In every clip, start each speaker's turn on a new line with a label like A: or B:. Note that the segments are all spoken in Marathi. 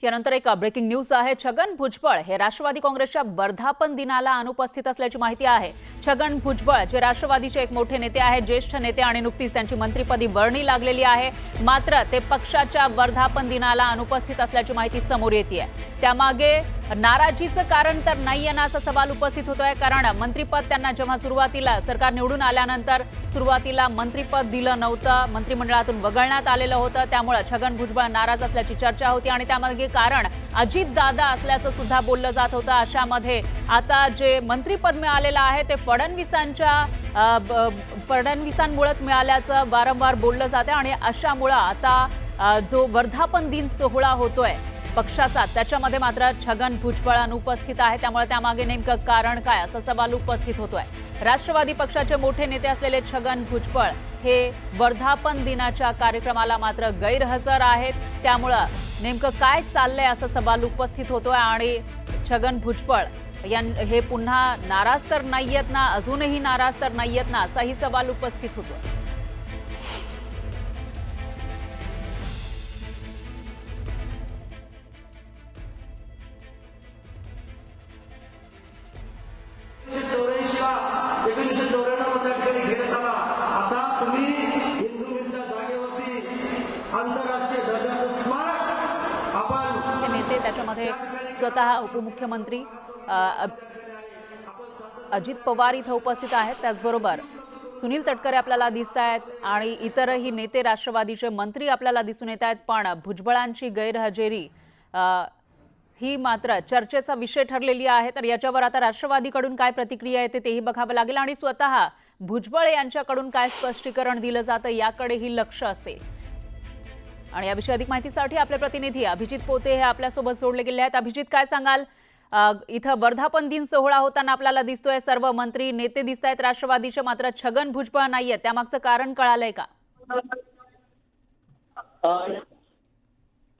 A: यानंतर एक ब्रेकिंग न्यूज आहे। छगन भुजबळ हे राष्ट्रवादी काँग्रेसच्या वर्धापन दिनाला अनुपस्थित असल्याची माहिती आहे। छगन भुजबळ जे राष्ट्रवादीचे एक मोठे नेते आहेत, ज्येष्ठ नेते आणि नुकतीच त्यांची मंत्रिपदी वर्णी लागलेली आहे, मात्र ते पक्षाच्या वर्धापन दिनाला अनुपस्थित असल्याची माहिती समोर येते। त्यामागे नाराजीचं कारण तर नाहीये ना असा सवाल उपस्थित होतोय, कारण मंत्रिपद त्यांना जेव्हा सुरुवातीला सरकार निवडून आल्यानंतर सुरुवातीला मंत्रिपद दिलं नव्हतं, मंत्रिमंडळातून वगळण्यात आलेलं होतं। त्यामुळे छगन भुजबळ नाराज असल्याची चर्चा होती आणि त्यामागे कारण अजित दादा असल्याचं सुद्धा बोललं जात होतं। अशामध्ये आता जे मंत्रिपद मिळालेलं आहे ते फडणवीसांमुळेच मिळाल्याचं वारंवार बोललं जाते आणि अशामुळे आता जो वर्धापन दिन सोहळा होतोय पक्षाचा त्याच्यामध्ये मात्र छगन भुजबळ अनुपस्थित आहे। त्यामुळे त्यामागे नेमकं कारण काय असा सवाल उपस्थित होतोय। राष्ट्रवादी पक्षाचे मोठे नेते असलेले छगन भुजबळ हे वर्धापन दिनाच्या कार्यक्रमाला मात्र गैरहजर आहेत। त्यामुळे नेमकं काय चाललंय असा सवाल उपस्थित होतोय आणि छगन भुजबळ हे पुन्हा नाराज तर नाहीयेत ना, अजूनही नाराज तर नाहीयेत ना असाही सवाल उपस्थित होतोय। नेते त्याच्यामध्ये स्वतः उपमुख्यमंत्री अजित पवार इथं उपस्थित आहेत, त्याचबरोबर सुनील तटकरे आपल्याला दिसत आहेत आणि इतरही नेते राष्ट्रवादीचे मंत्री आपल्याला दिसून येत आहेत। पण भुजबळांची गैरहजेरी ही मात्र चर्चेचा विषय ठरलेली आहे। तर याच्यावर आता राष्ट्रवादीकडून काय प्रतिक्रिया येते तेही बघावं लागेल आणि स्वतः भुजबळ यांच्याकडून काय स्पष्टीकरण दिलं जातं याकडेही लक्ष असेल। आणि याविषयी अधिक माहितीसाठी आपले प्रतिनिधी अभिजित पोते हे आपल्यासोबत जोडले गेले आहेत। अभिजित, काय सांगाल? इथं वर्धापन दिन सोहळा होताना आपल्याला दिसतोय सर्व मंत्री नेते दिसत आहेत राष्ट्रवादीचे, मात्र छगन भुजबळ नाहीये, त्यामागचं कारण कळालंय का?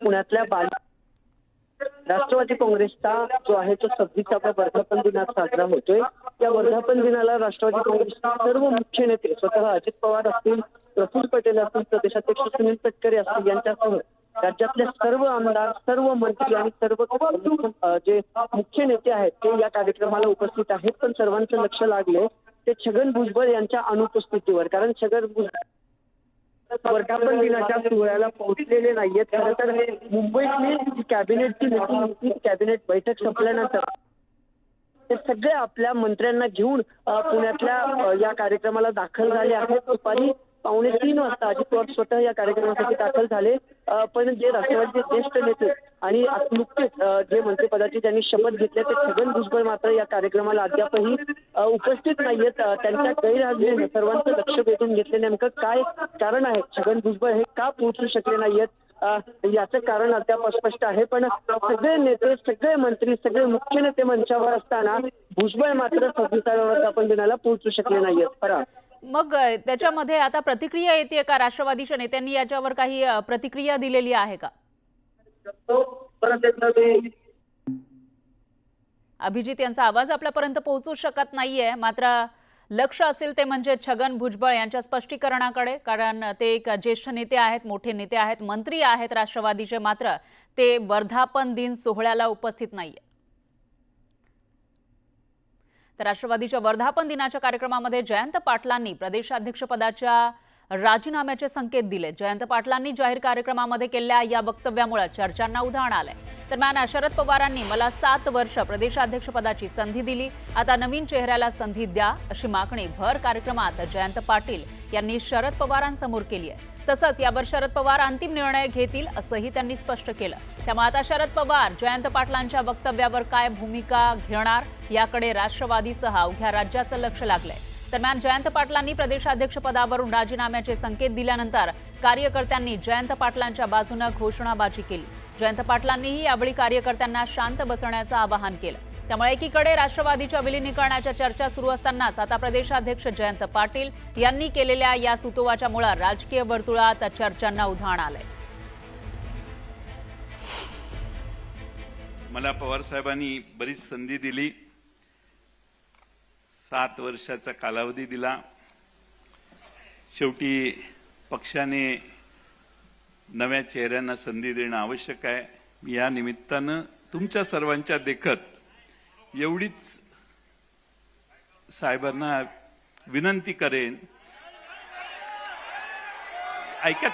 B: पुण्यातल्या राष्ट्रवादी काँग्रेसचा जो आहे तो 26वा वर्धापन दिन साजरा होतोय। या वर्धापन दिनाला राष्ट्रवादी काँग्रेसचे सर्व मुख्य नेते स्वतः अजित पवार असतील, प्रफुल्ल पटेल असतील, प्रदेशाध्यक्ष सुनील तटकरे असतील यांच्यासह राज्यातले सर्व आमदार, सर्व मंत्री आणि सर्व जे मुख्य नेते आहेत ते या कार्यक्रमाला उपस्थित आहेत। पण सर्वांचं लक्ष लागले ते छगन भुजबळ यांच्या अनुपस्थितीवर, कारण छगन भुजबळ वर्धापन दिनाच्या सोहळ्याला पोहोचलेले नाहीयेत। खरं तर मुंबईतली कॅबिनेटची मीटिंग, कॅबिनेट बैठक संपल्यानंतर ते सगळे आपल्या मंत्र्यांना घेऊन पुण्यातल्या या कार्यक्रमाला दाखल झाले आहेत। दुपारी 2:45 वाजता अजित पवार स्वतः या कार्यक्रमासाठी दाखल झाले। पण जे राष्ट्रवादीचे ज्येष्ठ नेते आणि नुकतेच जे मंत्रिपदाची त्यांनी शपथ घेतली ते छगन भुजबळ मात्र या कार्यक्रमाला अद्यापही उपस्थित नाहीयेत। त्यांच्या गैरहजेरीने सर्वांचं लक्ष वेधून घेतले। नेमकं काय कारण आहे, छगन भुजबळ हे का पोहोचू शकले नाहीयेत याचं कारण अद्याप अस्पष्ट आहे। पण सगळे नेते, सगळे मंत्री, सगळे मुख्य नेते मंचावर असताना भुजबळ मात्र 26व्या वर्धापन दिनाला पोहोचू शकले नाहीयेत।
A: मग त्याच्यामध्ये आता प्रतिक्रिया येते का? राष्ट्रवादीच्या नेत्यांनी याच्यावर काही प्रतिक्रिया दिलेली आहे का? अभिजित, यांचा आवाज आपल्यापर्यंत पोहोचू शकत नाहीये, मात्र लक्ष असेल ते म्हणजे छगन भुजबळ यांच्या स्पष्टीकरणाकडे, कारण ते एक ज्येष्ठ नेते आहेत, मोठे नेते आहेत, मंत्री आहेत राष्ट्रवादीचे, मात्र ते वर्धापन दिन सोहळ्याला उपस्थित नाहीये। तर राष्ट्रवादीच्या वर्धापन दिनाच्या कार्यक्रमामध्ये जयंत पाटलांनी प्रदेशाध्यक्षपदाच्या राजीनाम्याचे संकेत दिले। जयंत पाटलांनी जाहीर कार्यक्रमामध्ये केलेल्या या वक्तव्यामुळे चर्चांना उधाण आलंय। दरम्यान शरद पवारांनी मला 7 वर्ष प्रदेशाध्यक्षपदाची संधी दिली, आता नवीन चेहऱ्याला संधी द्या अशी मागणी भर कार्यक्रमात जयंत पाटील यांनी शरद पवारांसमोर केली आहे। तसंच यावर शरद पवार अंतिम निर्णय घेतील असंही त्यांनी स्पष्ट केलं। त्यामुळे आता शरद पवार जयंत पाटलांच्या वक्तव्यावर काय भूमिका घेणार याकडे राष्ट्रवादीसह अवघ्या राज्याचं लक्ष लागलंय। दरम्यान जयंत पाटलांनी प्रदेशाध्यक्षपदावरून राजीनाम्याचे संकेत दिल्यानंतर कार्यकर्त्यांनी जयंत पाटलांच्या बाजूने घोषणाबाजी केली। जयंत पाटलांनीही यावेळी कार्यकर्त्यांना शांत बसण्याचं आवाहन केलं। त्यामुळे एकीकडे राष्ट्रवादीच्या विलीनीकरणाच्या चर्चा सुरू असतानाच आता प्रदेशाध्यक्ष जयंत पाटील यांनी केलेल्या या सुतोवाच्यामुळे राजकीय वर्तुळात चर्चांना उधाण आलंय।
C: मला पवार साहेबांनी बरीच संधी दिली, 7 वर्षाचा कालावधी दिला। शेवटी पक्षाने नव्या चेहऱ्यांना संधी देणं आवश्यक आहे। या निमित्तानं तुमच्या सर्वांच्या देखत एवढीच साहेबांना विनंती करेन. ऐका,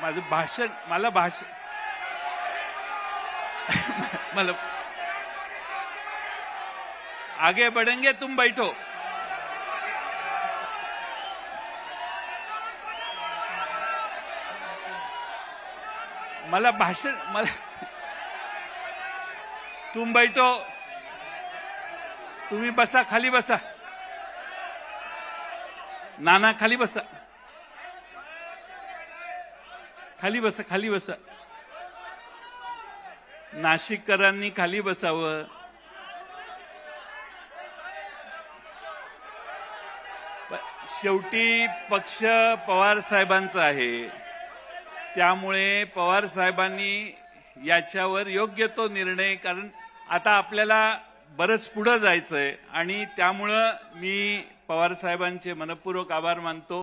C: माझं भाषण मला आगे बढ़ेंगे, तुम बैठो. तुम बैठो, तुम्ही बसा, खाली बसा. नाना खाली बसा, खाली बसा, खाली बसा. नाशिककरांनी खाली बसावं. शेवटी पक्ष पवार साहेबांचा आहे, त्यामुळे पवार साहेबांनी याच्यावर योग्य तो निर्णय, कारण आता आपल्याला बरंच पुढे जायचंय आणि त्यामुळं मी पवार साहेबांचे मनपूर्वक आभार मानतो.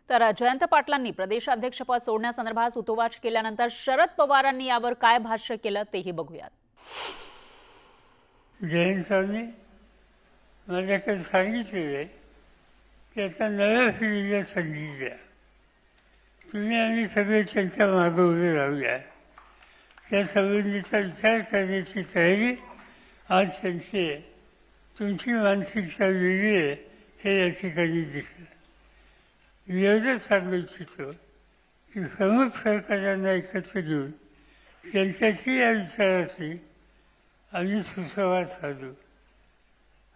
A: तर जयंत पाटलांनी प्रदेशाध्यक्षपद सोडण्यासंदर्भात सूतोवाच केल्यानंतर शरद पवारांनी यावर काय भाष्य केलं तेही बघूयात.
D: जयंत साहेबांनी माझ्याकडे सांगितलेलं आहे की आता नव्या पिढीला संधी द्या, तुम्ही आम्ही सगळे त्यांच्या मागे उभे राहूया. त्या संबंधीचा विचार करण्याची तयारी आज त्यांची आहे. तुमची मानसिकता वेगळी आहे हे या ठिकाणी दिसलं. एवढंच सांगू इच्छितो की प्रमुख सरकारांना एकत्र घेऊन त्यांच्याशी या विचाराशी आम्ही सुसंवाद साधू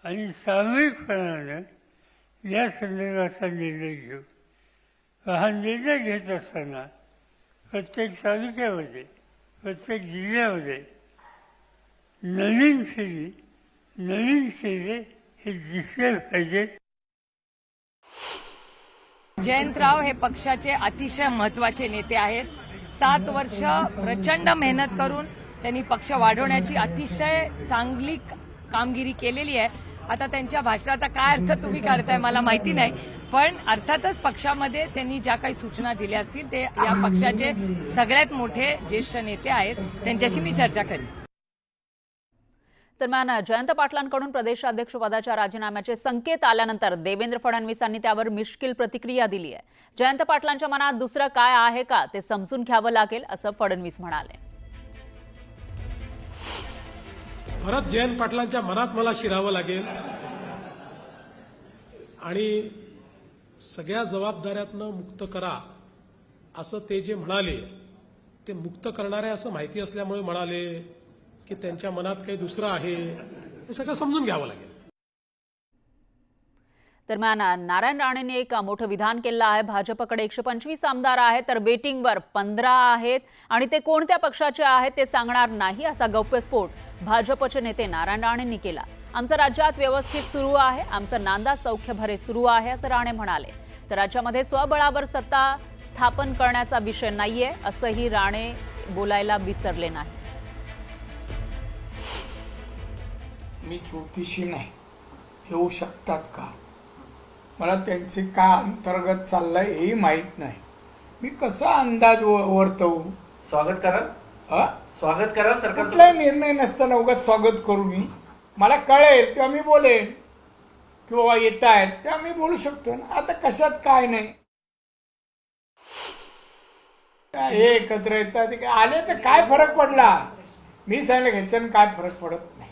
D: आणि सामूहिकपणानं या संदर्भाचा निर्णय घेऊ. हा निर्णय घेत असताना प्रत्येक तालुक्यामध्ये, प्रत्येक जिल्ह्यामध्ये नवीन चेहरे हे दिसले पाहिजे.
E: जयंतराव हे पक्षाचे अतिशय महत्त्वाचे नेते आहेत. 7 वर्ष प्रचंड मेहनत करून त्यांनी पक्ष वाढवण्याची अतिशय चांगली कामगिरी केलेली आहे. आता त्यांच्या भाषणाचा काय अर्थ तुम्ही काढताय मला माहिती नाही, पण अर्थातच पक्षामध्ये त्यांनी ज्या काही सूचना दिल्या असतील ते या पक्षाचे सगळ्यात मोठे ज्येष्ठ नेते आहेत, त्यांच्याशी मी चर्चा करेन.
A: दरम्यान जयंत पाटलांकडून प्रदेशाध्यक्षपदाच्या राजीनाम्याचे संकेत आल्यानंतर देवेंद्र फडणवीसांनी त्यावर मिश्किल प्रतिक्रिया दिली आहे. जयंत पाटलांच्या मनात दुसरं काय आहे का ते समजून घ्यावं लागेल असं फडणवीस म्हणाले.
F: परत जयंत पाटलांच्या मनात मला शिरावं लागेल आणि सगळ्या जबाबदाऱ्यातनं मुक्त करा असं ते जे म्हणाले, ते मुक्त करणारे असं माहिती असल्यामुळे म्हणाले की त्यांच्या मनात काही दुसरं आहे, हे सगळं समजून घ्यावं लागेल.
A: दरम्यान नारायण राणेंनी एक मोठं विधान केलं आहे. भाजपकडे 125 आमदार आहेत तर वेटिंगवर 15 आहेत आणि ते कोणत्या पक्षाचे आहेत ते सांगणार नाही असा गौप्यस्फोट भाजपचे नेते नारायण राणेंनी केला. आमचं राज्यात व्यवस्थित सुरू आहे, आमचं नांदा सौख्यभरे सुरू आहे असं राणे म्हणाले. तर राज्यामध्ये स्वबळावर सत्ता स्थापन करण्याचा विषय नाहीये असंही राणे बोलायला विसरले नाही.
G: मी ज्योतिषी नाही, येऊ शकतात का, मला त्यांचे काय अंतर्गत चाललंय हेही माहीत नाही. मी कसा अंदाज वर्तवू.
H: स्वागत करा सरकार.
G: कुठलाही निर्णय नसताना उगाच स्वागत करू मी. मला कळेल तेव्हा मी बोलेन की बाबा येत आहेत तेव्हा मी बोलू शकतो ना. आता कशात काय नाही, हे एकत्र येतात आले तर काय फरक पडला. मी सांगितलं ह्याच्यानं काय फरक पडत नाही.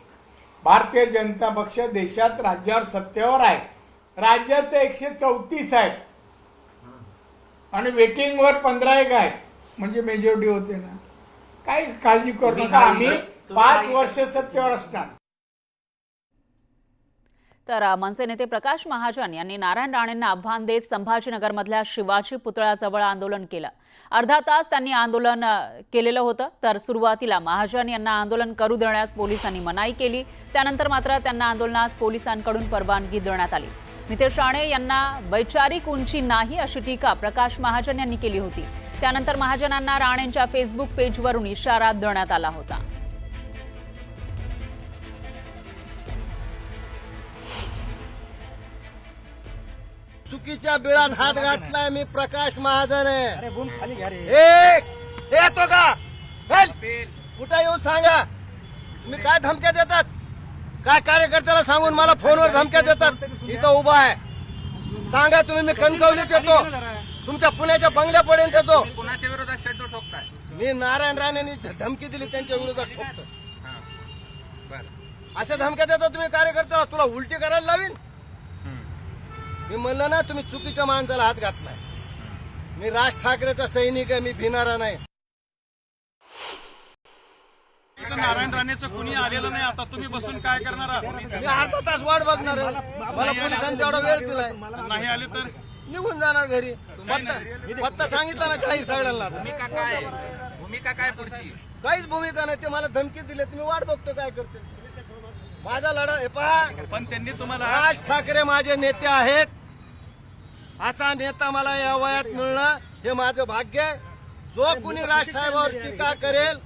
G: भारतीय जनता पक्ष देशात राज्यावर सत्तेवर आहे. राज्यात 134 आहेत आणि वेटिंगवर 15 एक आहेत, म्हणजे मेजॉरिटी होते ना. काही काळजी करू नका, आम्ही 5 वर्ष सत्तेवर असणार.
A: तर मनसे नेते प्रकाश महाजन यांनी नारायण राणेंना आव्हान देत संभाजीनगरमधल्या शिवाजी पुतळ्याजवळ आंदोलन केलं. अर्धा तास त्यांनी आंदोलन केलेलं होतं. तर सुरुवातीला महाजन यांना आंदोलन करू देण्यास पोलिसांनी मनाई केली. त्यानंतर मात्र त्यांना आंदोलनास पोलिसांकडून परवानगी देण्यात आली. नितेश राणे यांना वैचारिक उंची नाही अशी टीका प्रकाश महाजन यांनी केली होती. त्यानंतर महाजनांना राणेंच्या फेसबुक पेजवरून इशारा देण्यात आला होता.
I: चूक चुकीच्या बिळात हात घातलाय. मी प्रकाश महाजन आहे. येतो का कुठं येऊन सांगा. तुम्ही काय धमक्या देतात? काय कार्यकर्त्याला सांगून मला फोनवर धमक्या देतात? इथं उभा आहे. सांगा तुम्ही. मी कणकवलीत येतो. तुमच्या पुण्याच्या बंगल्यापर्यंत येतो.
H: कोणाच्या विरोधात शेड्यूल ठोकताय?
I: मी नारायण राणेंनी धमकी दिली त्यांच्या विरोधात ठोकतो. अशा धमक्या देता तुम्ही कार्यकर्त्याला? तुला उलटी करायला लावीन. मी म्हणलं ना तुम्ही चुकीच्या माणसाला हात घातलाय. मी राज ठाकरेचा सैनिक आहे. मी भिणारा नाही.
J: नारायण राणेचं कुणी आलेलं नाही. आता तुम्ही बसून काय करणार आहात?
I: मी अर्धा तास वाट बघणार आहे. मला पोलिसांनी तेवढा वेळ दिलाय.
J: नाही आले तर
I: निघून जाणार घरी. पत्ता सांगितला ना जाहीर सगळ्यांना.
H: भूमिका काय पुढची?
I: काहीच भूमिका नाही. ते मला धमकी दिली. मी वाट बघतो काय करते. माझा लढा हे पहा.
J: पण त्यांनी तुम्हाला
I: राज ठाकरे माझे नेते आहेत. असा नेता मला या वयात मिळणं हे माझं भाग्य आहे. जो कुणी राज साहेबांवर टीका करेल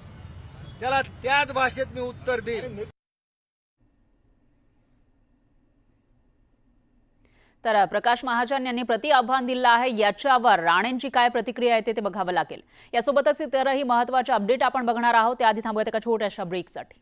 I: त्याला त्याच भाषेत मी उत्तर देईन.
A: तर प्रकाश महाजन यांनी प्रति आव्हान दिलं आहे. याच्यावर राणेंची काय प्रतिक्रिया येते ते बघावं लागेल. यासोबतच इतरही महत्त्वाचे अपडेट आपण बघणार आहोत. त्याआधी थांबूयात एका छोट्याशा ब्रेकसाठी.